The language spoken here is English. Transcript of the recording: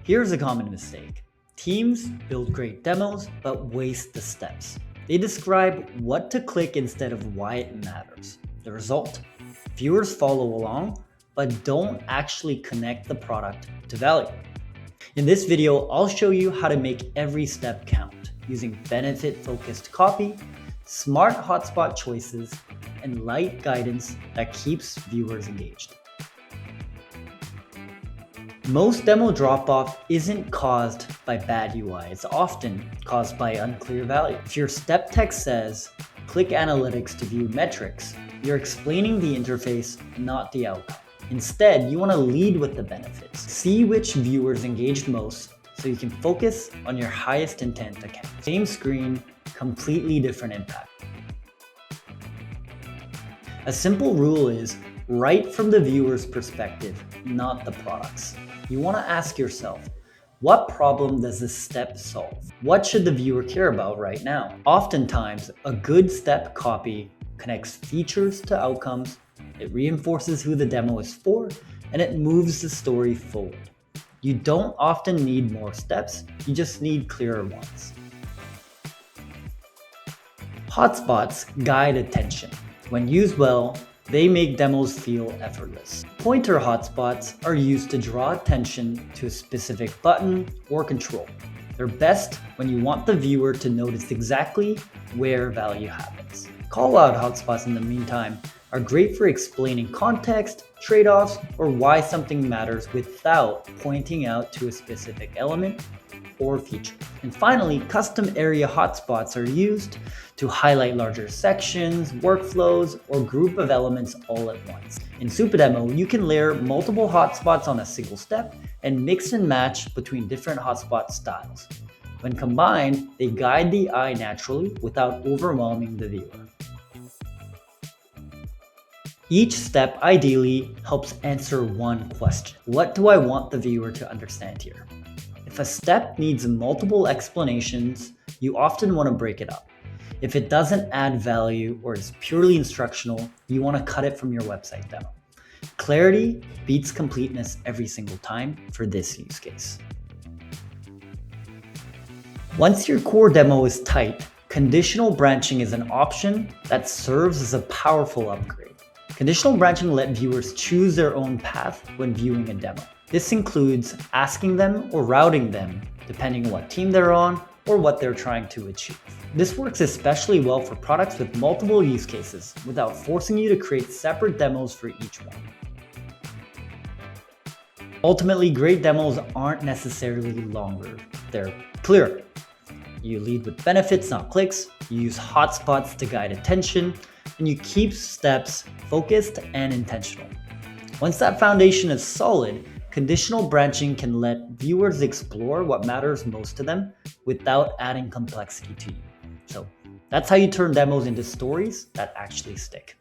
Here's a common mistake. Teams build great demos but waste the steps. They describe what to click instead of why it matters. The result? Viewers follow along but don't actually connect the product to value. In this video, I'll show you how to make every step count using benefit-focused copy, smart hotspot choices, and light guidance that keeps viewers engaged. Most demo drop-off isn't caused by bad UI, it's often caused by unclear value. If your step text says, click analytics to view metrics, you're explaining the interface, not the outcome. Instead, you want to lead with the benefits. See which viewers engaged most so you can focus on your highest intent account. Same screen, completely different impact. A simple rule is write from the viewer's perspective, not the product's. You want to ask yourself, what problem does this step solve? What should the viewer care about right now? Oftentimes, a good step copy connects features to outcomes, it reinforces who the demo is for, and it moves the story forward. You don't often need more steps, you just need clearer ones. Hotspots guide attention. When used well, they make demos feel effortless. Pointer hotspots are used to draw attention to a specific button or control. They're best when you want the viewer to notice exactly where value happens. Call-out hotspots, in the meantime, are great for explaining context, trade-offs, or why something matters without pointing out to a specific element or feature. And finally, custom area hotspots are used to highlight larger sections, workflows, or group of elements all at once. In Supademo, you can layer multiple hotspots on a single step and mix and match between different hotspot styles. When combined, they guide the eye naturally without overwhelming the viewer. Each step ideally helps answer one question. What do I want the viewer to understand here? If a step needs multiple explanations, you often want to break it up. If it doesn't add value or is purely instructional, you want to cut it from your website demo. Clarity beats completeness every single time for this use case. Once your core demo is tight, conditional branching is an option that serves as a powerful upgrade. Conditional branching lets viewers choose their own path when viewing a demo. This includes asking them or routing them, depending on what team they're on or what they're trying to achieve. This works especially well for products with multiple use cases without forcing you to create separate demos for each one. Ultimately, great demos aren't necessarily longer, they're clearer. You lead with benefits, not clicks, you use hotspots to guide attention, and you keep steps focused and intentional. Once that foundation is solid, conditional branching can let viewers explore what matters most to them without adding complexity to you. So that's how you turn demos into stories that actually stick.